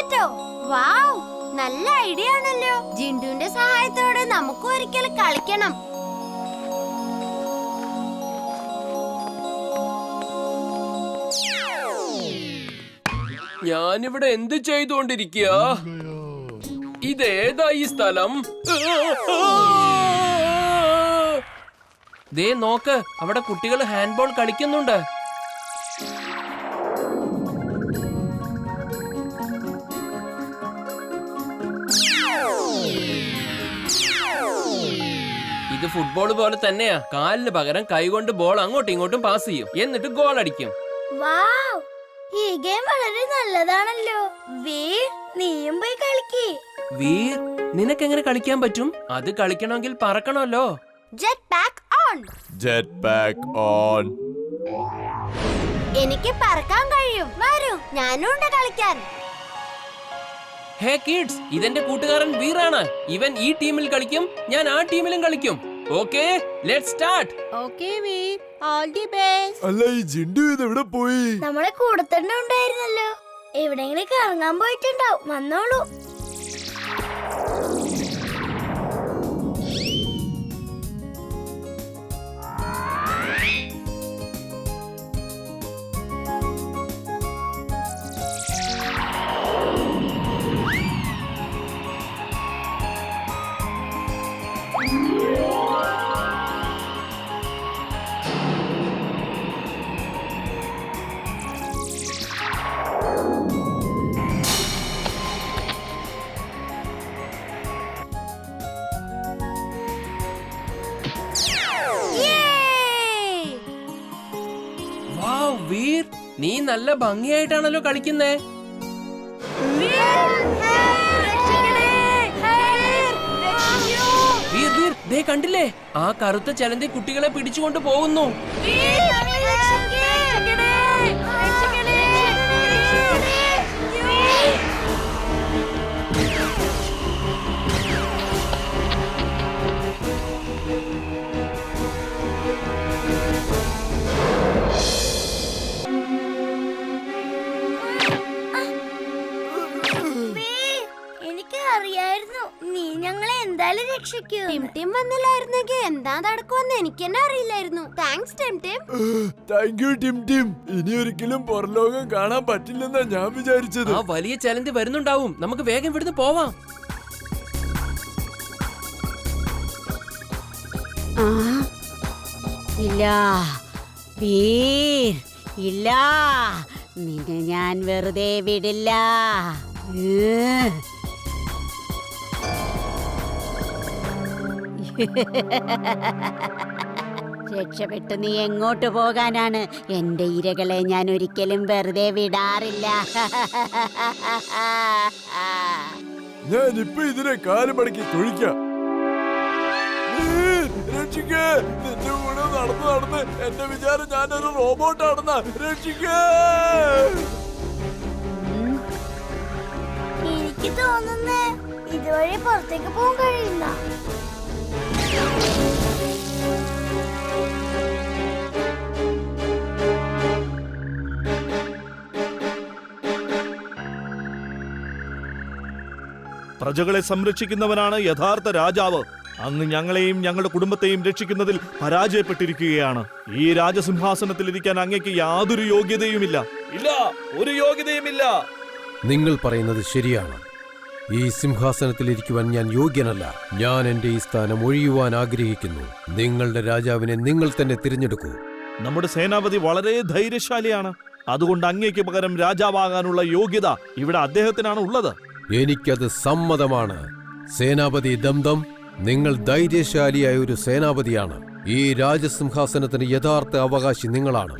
Potato. വാവ്, നല്ല idea ആണല്ലോ. ജിണ്ടുവിന്റെ സഹായത്തോടെ നമുക്ക് ഒരിക്കൽ കളിക്കണം. ഞാനിവിടെ എന്ത് ചെയ്തുകൊണ്ടിരിക്കുക? ഇതേതാ ഈ സ്ഥലം? ദേ നോക്ക്, അവിടെ കുട്ടികൾ ഹാൻഡ്ബോൾ കളിക്കുന്നുണ്ട്. ഇത് ഫുട്ബോൾ പോലെ തന്നെയാ. കാലിന് പകരം കൈകൊണ്ട് ബോൾ അങ്ങോട്ടും ഇങ്ങോട്ടും പാസ് ചെയ്യും, എന്നിട്ട് ഗോൾ അടിക്കും. വാവ്, ഈ ഗെയിം വളരെ നല്ലതാണല്ലോ. വീർ, നീയും പോയി കളിക്ക്. വീർ, നിനക്ക് എങ്ങനെ കളിക്കാൻ പറ്റും? അത് കളിക്കണമെങ്കിൽ പറക്കണമല്ലോ. Jet pack on. Jet pack on. എനിക്ക് പറക്കാൻ കഴിയും. വരൂ, ഞാനും ഉണ്ട് കളിക്കാൻ. ഹേ കിഡ്സ്, ഇതെന്റെ കൂട്ടുകാരൻ വീറാണ്. ഇവൻ ഈ ടീമിൽ കളിക്കും, ഞാൻ ആ ടീമിലും കളിക്കും. Okay, let's start. Okay Veer, all the best. അല്ല, ഈ ജിണ്ടു ഇത് എവിടെ പോയി? നമ്മളെ കൂടെ തന്നെ ഉണ്ടായിരുന്നല്ലോ. എവിടെയെങ്കിലും കറങ്ങാൻ പോയിട്ടുണ്ടാവും. വന്നോളൂ. വാവ് വീർ, നീ നല്ല ഭംഗിയായിട്ടാണല്ലോ കളിക്കുന്നേ. വീർ വീർ, ദേ കണ്ടില്ലേ, ആ കറുത്ത ചലന്തി കുട്ടികളെ പിടിച്ചുകൊണ്ട് പോകുന്നു. എനിക്ക് അറിയായിരുന്നു നീ ഞങ്ങളെ എന്തായാലും രക്ഷിക്കൂ. ടിം വന്നില്ലായിരുന്നെങ്കിൽ എന്താ നടക്കുമെന്ന് എനിക്ക് തന്നെ അറിയില്ലായിരുന്നു. Thanks Tim. Thank you Tim. ഇനി ഒരിക്കലും പുറലോകം കാണാൻ പറ്റില്ലെന്നാ ഞാൻ വിചാരിച്ചത്. ആ വലിയ ചലന്തി വരുന്നുണ്ടാവും, നമുക്ക് വേഗം ഇവിടുന്ന് പോവാം. ഇല്ല വീർ, ഇല്ല, നിന്നെ ഞാൻ വെറുതെ വിടില്ല. രക്ഷപ്പെട്ടു നീ എങ്ങോട്ട് പോകാനാണ്? എന്റെ ഇരകളെ ഞാൻ ഒരിക്കലും വെറുതെ വിടാറില്ല. ഞാനിപ്പോ ഇതിനെ കാല് മടക്കി തൊഴിക്കാം. രക്ഷിക്കേ, നിന്റെ കൂടെ നടന്ന് എന്റെ വിചാരം ഞാനൊരു റോബോട്ടാണെന്നാ. രക്ഷിക്കേ. എനിക്ക് തോന്നുന്നേ ഇതുവഴി പുറത്തേക്ക് പോകാൻ കഴിയില്ല. പ്രജകളെ സംരക്ഷിക്കുന്നവനാണ് യഥാർത്ഥ രാജാവ്. അങ്ങ് ഞങ്ങളെയും ഞങ്ങളുടെ കുടുംബത്തെയും രക്ഷിക്കുന്നതിൽ പരാജയപ്പെട്ടിരിക്കുകയാണ്. ഈ രാജസിംഹാസനത്തിൽ ഇരിക്കാൻ അങ്ങേക്ക് യാതൊരു യോഗ്യതയുമില്ല. ഇല്ല, ഒരു യോഗ്യതയുമില്ല. നിങ്ങൾ പറയുന്നത് ശരിയാണ്. ഈ സിംഹാസനത്തിൽ ഇരിക്കുവാൻ ഞാൻ യോഗ്യനല്ല. ഞാൻ എന്റെ ഈ സ്ഥാനം ഒഴിയുവാൻ ആഗ്രഹിക്കുന്നു. നിങ്ങളുടെ രാജാവിനെ നിങ്ങൾ തന്നെ തിരഞ്ഞെടുക്കൂ. നമ്മുടെ സേനാപതി വളരെ ധൈര്യശാലിയാണ്. അതുകൊണ്ട് അങ്ങേക്ക് പകരം രാജാവാകാനുള്ള യോഗ്യത ഇവിടെ അദ്ദേഹത്തിനാണ് ഉള്ളത്. എനിക്കത് സമ്മതമാണ്. സേനാപതി ദംദം, നിങ്ങൾ ധൈര്യശാലിയായ ഒരു സേനാപതിയാണ്. ഈ രാജസിംഹാസനത്തിന് യഥാർത്ഥ അവകാശി നിങ്ങളാണ്.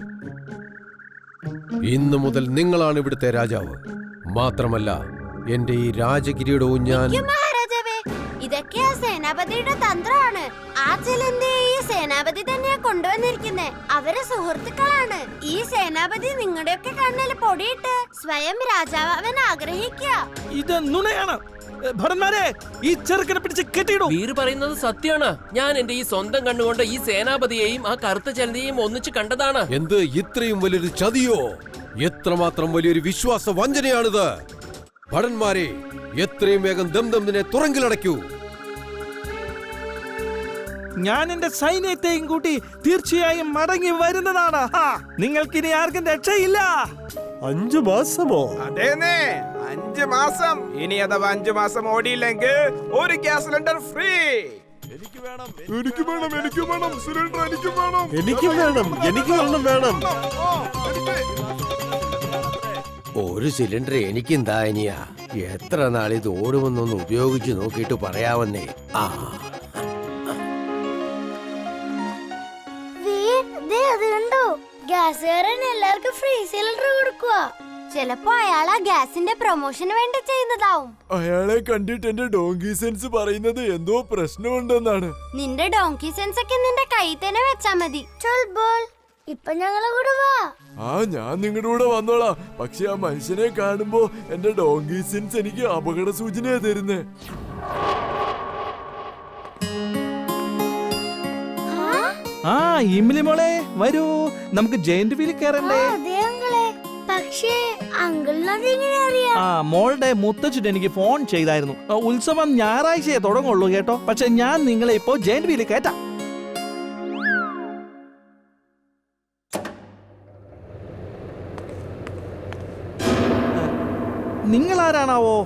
ഇന്നു മുതൽ നിങ്ങളാണ് ഇവിടുത്തെ രാജാവ്. മാത്രമല്ല, എന്റെ ഈ രാജകിരീടവും ഞാൻ... മഹാരാജാവേ, ഇതൊക്കെ ആ സേനാപതിയുടെ തന്ത്രമാണ്. ആ ചിലന്തി ഈ സേനാപതി തന്നെയാ കൊണ്ടുവന്നിരിക്കുന്നേ. അവരെ സുഹൃത്തുക്കളാണ്. ഈ സേനാപതി നിങ്ങളുടെയൊക്കെ കണ്ണിൽ പൊടിയിട്ട് സ്വയം രാജാവാൻ ആഗ്രഹിക്കുക. ഇത് നുണയാണ്. ഭടന്മാരെ, ഈ ചെറുക്കനെ പിടിച്ച് കെട്ടിയിടും. വീർ പറയുന്നത് സത്യമാണ്. ഞാൻ എന്റെ ഈ സ്വന്തം കണ്ണുകൊണ്ട് ഈ സേനാപതിയെയും ആ കറുത്ത ചലന്തിയെയും ഒന്നിച്ച് കണ്ടതാണ്. എന്ത് ഇത്രയും വലിയൊരു ചതിയോ? എത്രമാത്രം വലിയൊരു വിശ്വാസ വഞ്ചനയാണിത്! ഭടന്മാരെ, എത്രയും വേഗം ദംദമിനെ തുറങ്കിലടയ്ക്കൂ. ഞാൻ എന്റെ സൈന്യത്തെയും കൂട്ടി തീർച്ചയായും മടങ്ങി വരുന്നതാണ്. നിങ്ങൾക്കിനി ആർക്കും രക്ഷയില്ല. 5 മാസമോ? അതേന്നെ, 5 മാസം. ഇനി അഥവാ 5 മാസം ഓടിയില്ലെങ്കിൽ ഒരു ഗ്യാസ് സിലിണ്ടർ ഫ്രീ. എനിക്ക് വേണം സിലിണ്ടർ, എനിക്ക് വേണം. എനിക്ക് വേണം. ഒരു സിലിണ്ടർ എനിക്കും ദാനിയ. എത്ര നാളിത് ഓടുമെന്നൊന്ന് ഉപയോഗിച്ച് നോക്കിയിട്ട് പറയാമെന്നേ. ഗ്യാസുകാരൻ എല്ലാവർക്കും ഫ്രീ സിലിണ്ടർ കൊടുക്കുക. ചിലപ്പോ അയാൾ ആ ഗ്യാസിന്റെ പ്രൊമോഷന് വേണ്ടി ചെയ്യുന്നതാവും. അയാളെ കണ്ടിട്ട് എന്റെ ഡോങ്കി സെൻസ് പറയുന്നത് എന്തോ പ്രശ്നമുണ്ടെന്നാണ്. നിന്റെ ഡോങ്കി സെൻസ് ഒക്കെ നിന്റെ കയ്യിൽ തന്നെ വെച്ചാ മതി. ഇപ്പൊ ഞങ്ങളെ കൂടെ വാ. ഞാൻ നിങ്ങളുടെ കൂടെ വന്നോളാം. പക്ഷെ ആ മനുഷ്യനെ കാണുമ്പോ എന്റെ ഡോങ്കി സെൻസ് എനിക്ക് അപകട സൂചനയാ തരുന്നേ. ഇമ്മിലി മോളെ വരൂ, നമുക്ക് ജയന്റ് വീലിൽ കയറണ്ടേ? പക്ഷേ അങ്കിളിനെങ്ങനെ അറിയാം? മോളുടെ മുത്തച്ഛൻ എനിക്ക് ഫോൺ ചെയ്തായിരുന്നു. ഉത്സവം ഞായറാഴ്ചയെ തുടങ്ങുള്ളൂ കേട്ടോ. പക്ഷെ ഞാൻ നിങ്ങളെ ഇപ്പോ ജയന്റ് വീലിൽ കയറ്റാം. നിങ്ങൾ ആരാണാവോ?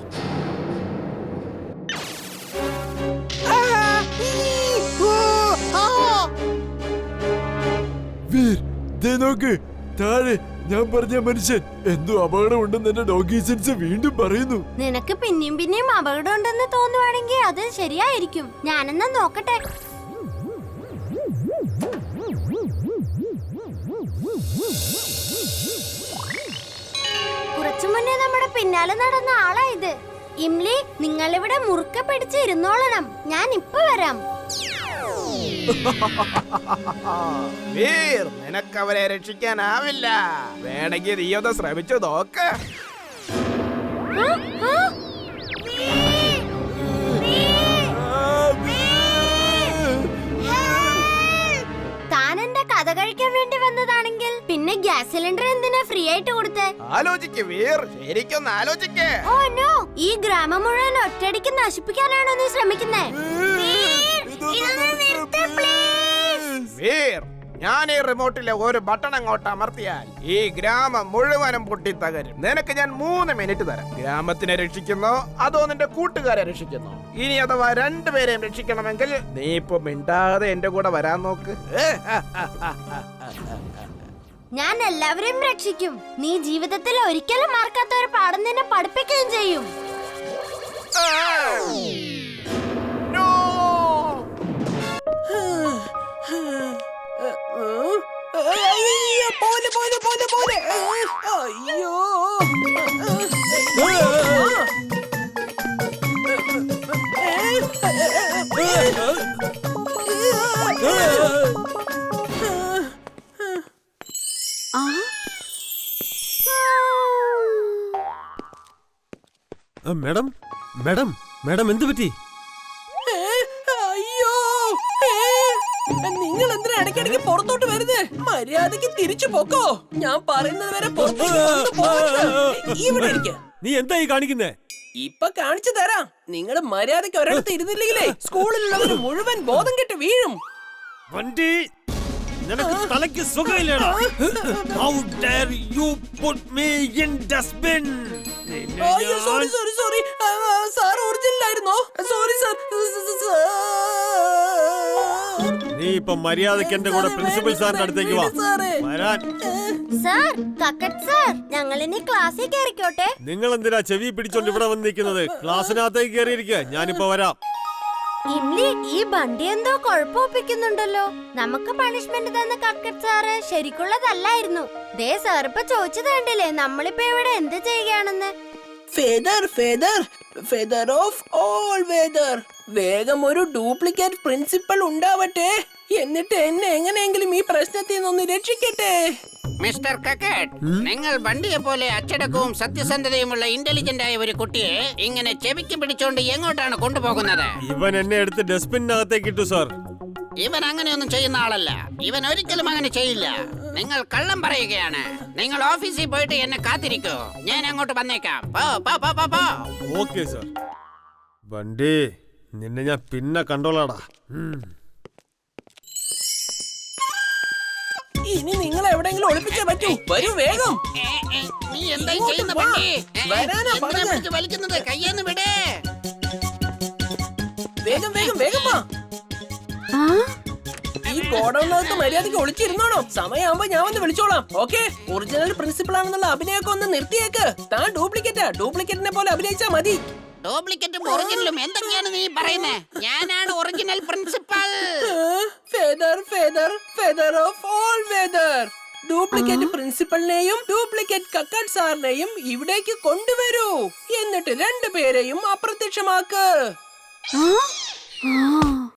നോക്ക് താഴെ, ഞാൻ പറഞ്ഞ മനുഷ്യൻ എന്തോ അപകടമുണ്ടെന്ന് എന്റെ ഡോങ്കി സെൻസ് വീണ്ടും പറയുന്നു. നിനക്ക് പിന്നെയും അപകടം ഉണ്ടെന്ന് തോന്നുവാണെങ്കിൽ അത് ശരിയായിരിക്കും. ഞാനെന്നാ നോക്കട്ടെ. കുറച്ചു മുന്നേ നമ്മുടെ പിന്നാലെ നടന്ന ആളാ ഇത്. ഇംലി, നിങ്ങളിവിടെ മുറുക്കെ പിടിച്ചിരുന്നോളണം. ഞാൻ ഇപ്പൊ വരാം. വീർ, നിനക്ക് അവരെ രക്ഷിക്കാനാവില്ല. വേണമെങ്കിൽ നീയൊന്ന് ശ്രമിച്ചു നോക്ക്. താൻ എന്റെ കഥ കഴിക്കാൻ വേണ്ടി വന്നതാണെങ്കിൽ പിന്നെ ഗ്യാസ് സിലിണ്ടർ എന്തിനാ ഫ്രീ ആയിട്ട് കൊടുത്തേ? ആലോചിക്ക് വീർ, ശരിക്കൊന്ന് ആലോചിക്ക്. ഓ നോ, ഈ ഗ്രാമം മുഴുവൻ ഒറ്റയടിക്ക് നശിപ്പിക്കാനാണോ നീ ശ്രമിക്കുന്നേ? വീർ, ഞാൻ ഈ റിമോട്ടിലെ ഒരു ബട്ടൺ അങ്ങോട്ട് അമർത്തിയാൽ ഈ ഗ്രാമം മുഴുവനും പൊട്ടിത്തകരും. നിനക്ക് ഞാൻ 3 മിനിറ്റ് തരാം. ഗ്രാമത്തിനെ രക്ഷിക്കുന്നോ അതോ നിന്റെ കൂട്ടുകാരെ രക്ഷിക്കുന്നോ? ഇനി അഥവാ 2 പേരെയും രക്ഷിക്കണമെങ്കിൽ നീ ഇപ്പൊ മിണ്ടാതെ എന്റെ കൂടെ വരാൻ നോക്ക്. ഞാൻ എല്ലാവരെയും രക്ഷിക്കും. നീ ജീവിതത്തിൽ ഒരിക്കലും മറക്കാത്ത ഒരു പാഠം നിന്നെ പഠിപ്പിക്കുകയും ചെയ്യും. മേഡം എന്ത് പറ്റി? അയ്യോ, നിങ്ങൾ എന്തിനാ ഇടയ്ക്കിടയ്ക്ക് പുറത്തോട്ട് വരുന്നേ? മര്യാദക്ക് തിരിച്ചു പോക്കോ. ഞാൻ പറയുന്നത് വരെ ഇവിടെ ഇരിക്ക. നീ എന്തായി കാണിക്കുന്നേ? ഇപ്പൊ കാണിച്ചു തരാം. നിങ്ങള് മര്യാദക്ക് ഒരിടത്ത് ഇരുന്നില്ലെങ്കിലേ സ്കൂളിലുള്ളവര് മുഴുവൻ ബോധം കെട്ട് വീഴും. വണ്ടി, നിനക്ക് തലയ്ക്ക് സുഖമില്ലേടാ? How dare you put me in dustbin? അയ്യോ, സോറി സാർ, ഒറിജിനൽ ആയിരുന്നോ? Sorry sir. നീ ഇപ്പൊ മര്യാദക്ക് എന്റെ കൂടെ പ്രിൻസിപ്പൽ സാറിന്റെ അടുത്തേക്ക് വാ. വരാൻ. സാർ, കക്കട്ട് സാർ, ഞങ്ങൾ ഇനി ക്ലാസ്സിൽ കയറിക്കോട്ടെ? നിങ്ങൾ എന്തിനാ ചെവി പിടിച്ചോണ്ട് ഇവിടെ വന്ന് നിൽക്കുന്നത്? ക്ലാസ്സിനകത്തേക്ക് കയറിയിരിക്കുക. ഞാനിപ്പോ വരാം. ഇംലി, ഈ ബണ്ടി എന്തോ കുഴപ്പമൊപ്പിക്കുന്നുണ്ടല്ലോ. നമുക്ക് പണിഷ്മെന്റ് തന്ന കക്കട്ട് സാറ് ശരിക്കുള്ളതല്ലായിരുന്നു. ദേ സാർ ഇപ്പൊ ചോദിച്ചത് കണ്ടില്ലേ നമ്മളിപ്പോ ഇവിടെ എന്ത് ചെയ്യുകയാണെന്ന്? Feather of all whether. വേഗം ഒരു ഡ്യൂപ്ലിക്കേറ്റ് പ്രിൻസിപ്പൽ ഉണ്ടാവട്ടെ, എന്നിട്ട് എന്നെ എങ്ങനെയെങ്കിലും ഈ പ്രശ്നത്തിൽ നിന്നൊന്ന് രക്ഷിക്കട്ടെ. മിസ്റ്റർ കക്കറ്റ്, നിങ്ങൾ വണ്ടിയെ പോലെ അച്ചടക്കവും സത്യസന്ധതയുമുള്ള ഇന്റലിജന്റ് ആയ ഒരു കുട്ടിയെ ഇങ്ങനെ ചെവിക്ക് പിടിച്ചോണ്ട് എങ്ങോട്ടാണ് കൊണ്ടുപോകുന്നത്? ഇവൻ എന്നെ എടുത്ത് ഡസ്റ്റ്ബിനകത്തേക്ക് ഇട്ടു സാർ. ഇവൻ അങ്ങനെയൊന്നും ചെയ്യുന്ന ആളല്ല. ഇവൻ ഒരിക്കലും അങ്ങനെ ചെയ്യില്ല. നിങ്ങൾ കള്ളം പറയുകയാണ്. നിങ്ങൾ ഓഫീസിൽ പോയിട്ട് എന്നെ കാത്തിരിക്കൂ. ഞാൻ അങ്ങോട്ട് വന്നേക്കാം. പോ പോ പോ പോ പോ. Okay sir. ബണ്ടി, നിന്നെ ഞാൻ പിന്നെ കണ്ടോളാടാ. ഇനി നിങ്ങൾ എവിടെയെങ്കിലും ഒളിപ്പിച്ചേ പറ്റൂ. വരൂ വേഗം. നീ എന്തായി ചെയ്യുന്ന ബണ്ടി? വരാനാ എന്തിനാ പറഞ്ഞത്? പിടിച്ച് വലിക്കുന്നത്? കയ്യെന്ന് വിടേ. വേഗം വേഗം വേഗം വാ. ഈ ഗോഡൌണിനകത്ത് മര്യാദയ്ക്ക് ഒളിച്ചിരുന്നോളോ. സമയമാകുമ്പോ ഞാൻ വന്ന് വിളിച്ചോളാം. ഓക്കെ? ഒറിജിനൽ പ്രിൻസിപ്പൾ ആണെന്നുള്ള അഭിനയൊക്കെ ഒന്ന് നിർത്തിയേക്ക്. താൻ ഡ്യൂപ്ലിക്കേറ്റാ. ഡ്യൂപ്ലിക്കേറ്റിനെ പോലെ അഭിനയിച്ചാ മതി. ഡ്യൂപ്ലിക്കേറ്റും ഒറിജിനലും എന്തൊക്കെയാണ് നീ പറയുന്നേ? ഞാനാണ് original principal. Feather feather feather of all feather. Duplicate പ്രിൻസിപ്പലിനെയും ഡ്യൂപ്ലിക്കേറ്റ് കക്കാട് സാറിനെയും ഇവിടേക്ക് കൊണ്ടുവരൂ. എന്നിട്ട് രണ്ടുപേരെയും അപ്രത്യക്ഷമാക്ക്. ആ